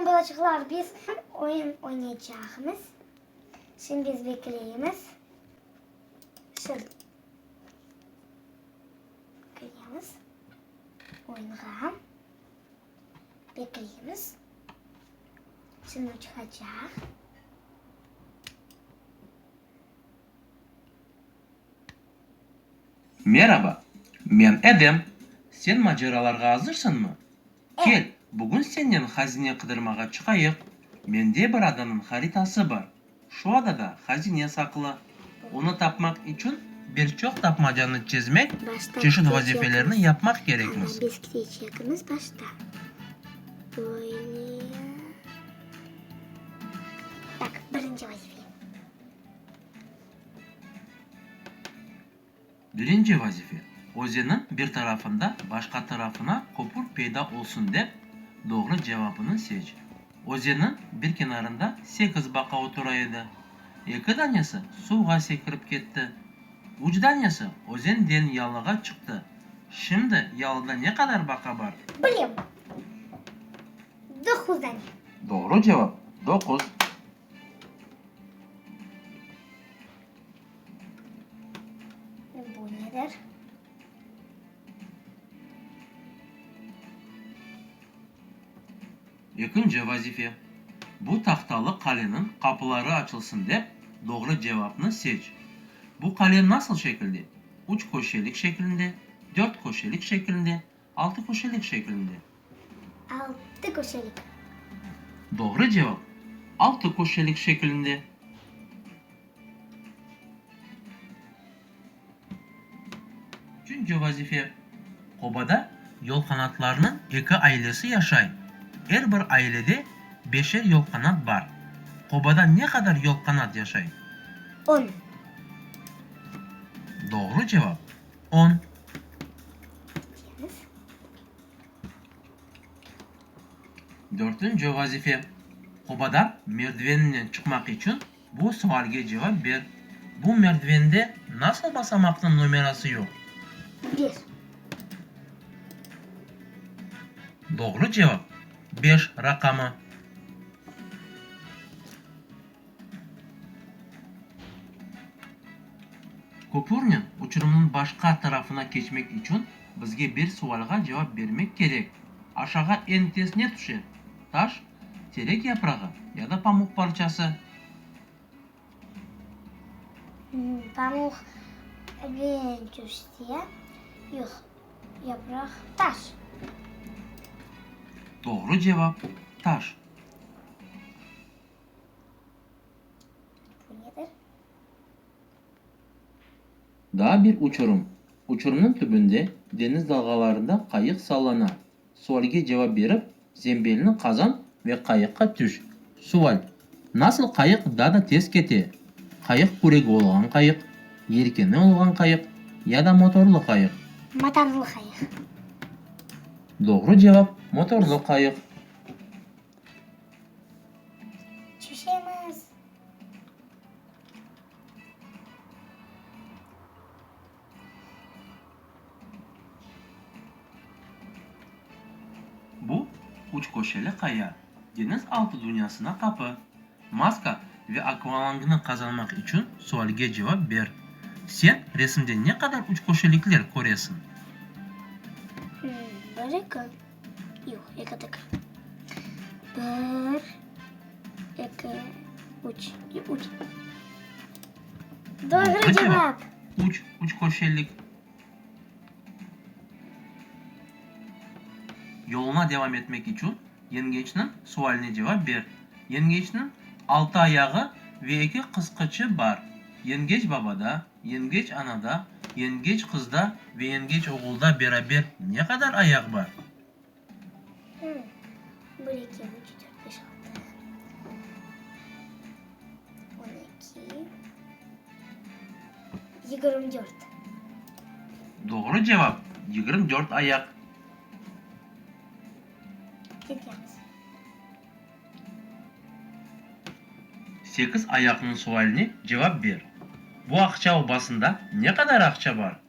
balacıklar, biz oyun oynayacağımız. Şimdi biz bekleyimiz. Şimdi bekleyimiz. Oyunğa bekleyimiz. Şimdi çıkacak. Merhaba, ben Edem. Sen maceralarga hazırsın mı? Gel, bugün senden hazine kıdırmaga çıkayık. Mende bir adanın haritası var. Şu adada hazine saklı. Onu tapmak için birçok tapmacanı çizmek, çeşit vazifelerini yapmak gerekmiş. Biz gideceğimiz başta. Böyle. Bak, birinci vazife. Birinci vazife, ozenin bir tarafında başka tarafına kopur peyda olsun de doğru cevabını seç. Ozenin bir kenarında 8 baka oturaydı. İki tanesi suğa sekirip gitti. Üç tanesi ozenden yalığa çıktı. Şimdi yalıda ne kadar baka var? Biliyorum. 9 tane. Doğru cevap 9. Bu nedir? İkinci vazife. Bu tahtalı kalenin kapıları açılsın de doğru cevabını seç. Bu kale nasıl şekilde? 3 köşelik şeklinde, 4 köşelik şeklinde, 6 köşelik şeklinde. 6 köşelik. Doğru cevap 6 köşelik şeklinde. Üçüncü vazife. Obada yol kanatlarının iki ailesi yaşay. Her bir ailede 5'er yol kanat var. Obada ne kadar yol kanat yaşay? 10. Doğru cevap 10. Dördüncü vazife. Obadan merdiveninden çıkmak için bu sualge cevap ver. Bu merdivende nasıl basamakın numarası yok? 1. Doğru cevap 5 rakamı. Köprünün uçurumunun başka tarafına geçmek için bizge bir sualga cevap vermek gerek. Aşağı en tez ne düşer? Taş, terek yaprağı ya da pamuk parçası. Pamuk en düştü. Yok. Yaprak, taş. Doğru cevap taş. Bu nedir? Daha bir uçurum. Uçurumun tübünde deniz dalgalarında kayık sallanar. Sualge cevap verip zembelini kazan ve kayıkka düş. Sual. Nasıl kayık daha da tez kete? Kayık kuregi olgan kayık, yelkeni olgan kayık ya da motorlu kayık. Motorlu kayık. Doğru cevap motorlu kayık. Düşemez. Bu uç köşeli kaya. Deniz altı dünyasına kapı. Maska ve akvalangını kazanmak için sualge cevap ver. Sen resimde ne kadar uç köşelikler görüyorsun? Barıkı. Yok, yıkadık. 1, 2, 3. Doğru cevap. Uç köşelik. Yoluna devam etmek için yengeçnin sualine cevap ver. Yengeçnin 6 ayağı ve 2 kıskıçı var. Yengeç babada, yengeç anada, yengeç kızda ve yengeç oğulda beraber ne kadar ayak var? 1, 2, 3, 4, 5, 6. 12. 24. Doğru cevap 24 ayak. Gidiyoruz. 8 ayaklının sualine cevap ver. Bu akça obasında ne kadar akça var?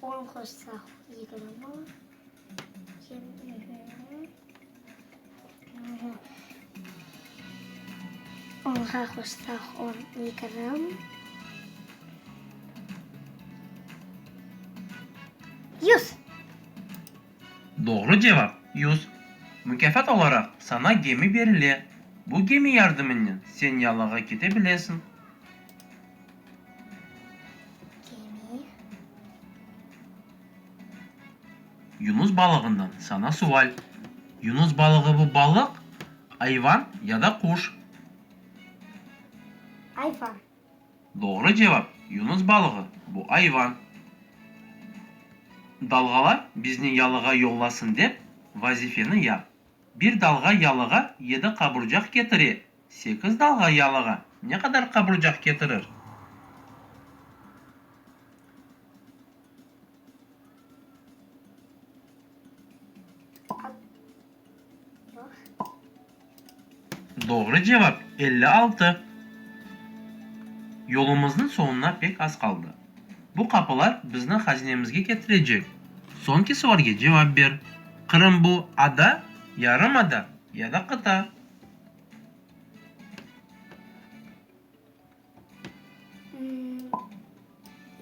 10 koşsa 20. Onga qo'shsak 10, 20. 100. Doğru cevap 100. Mükafat olarak sana gemi verilir. Bu gemi yardımıyla sen yalığa gidebilirsin. Gemi. Yunus balığından sana sual. Yunus balığı bu balık, hayvan ya da kuş. Hayvan. Doğru cevap Yunus balığı bu hayvan. Dalgalar bizni yalığa yollasın dep vazifeni yap. Bir dalga yalığa 7 kaburcak getirir. 8 dalga yalığa ne kadar kaburcak getirir? Yok. Doğru cevap 56. Yolumuzun sonuna pek az kaldı. Bu kapılar bizni hazinemizge getirecek. Sonki soruga cevap ver. Kırım bu ada, yarım ada ya da kıta.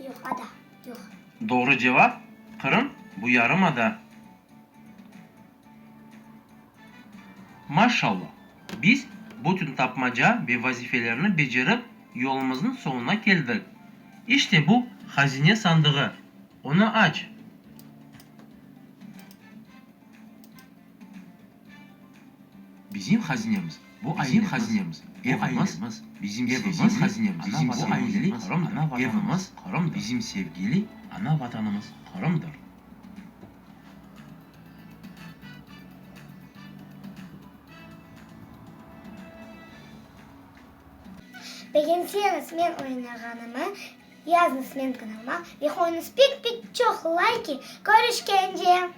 Yok ada. Yok. Doğru cevap Kırım bu yarım ada. Maşallah. Biz bütün tapmaca ve vazifelerini becerip yolumuzun sonuna geldik. İşte bu hazine sandığı. Onu aç. Bizim hazinemiz. Bu bizim hazinemiz. Evimiz, bizim evimiz, hazinemiz. Bizim sevgili Kırım'dır. Evimiz Kırım'dır. Bizim sevgili ana vatanımız Kırım'dır. Beğenseniz men o'ynaganimni yozinglar men kanalıma. Ve qo'yinglar pek çok like. Görüşkence.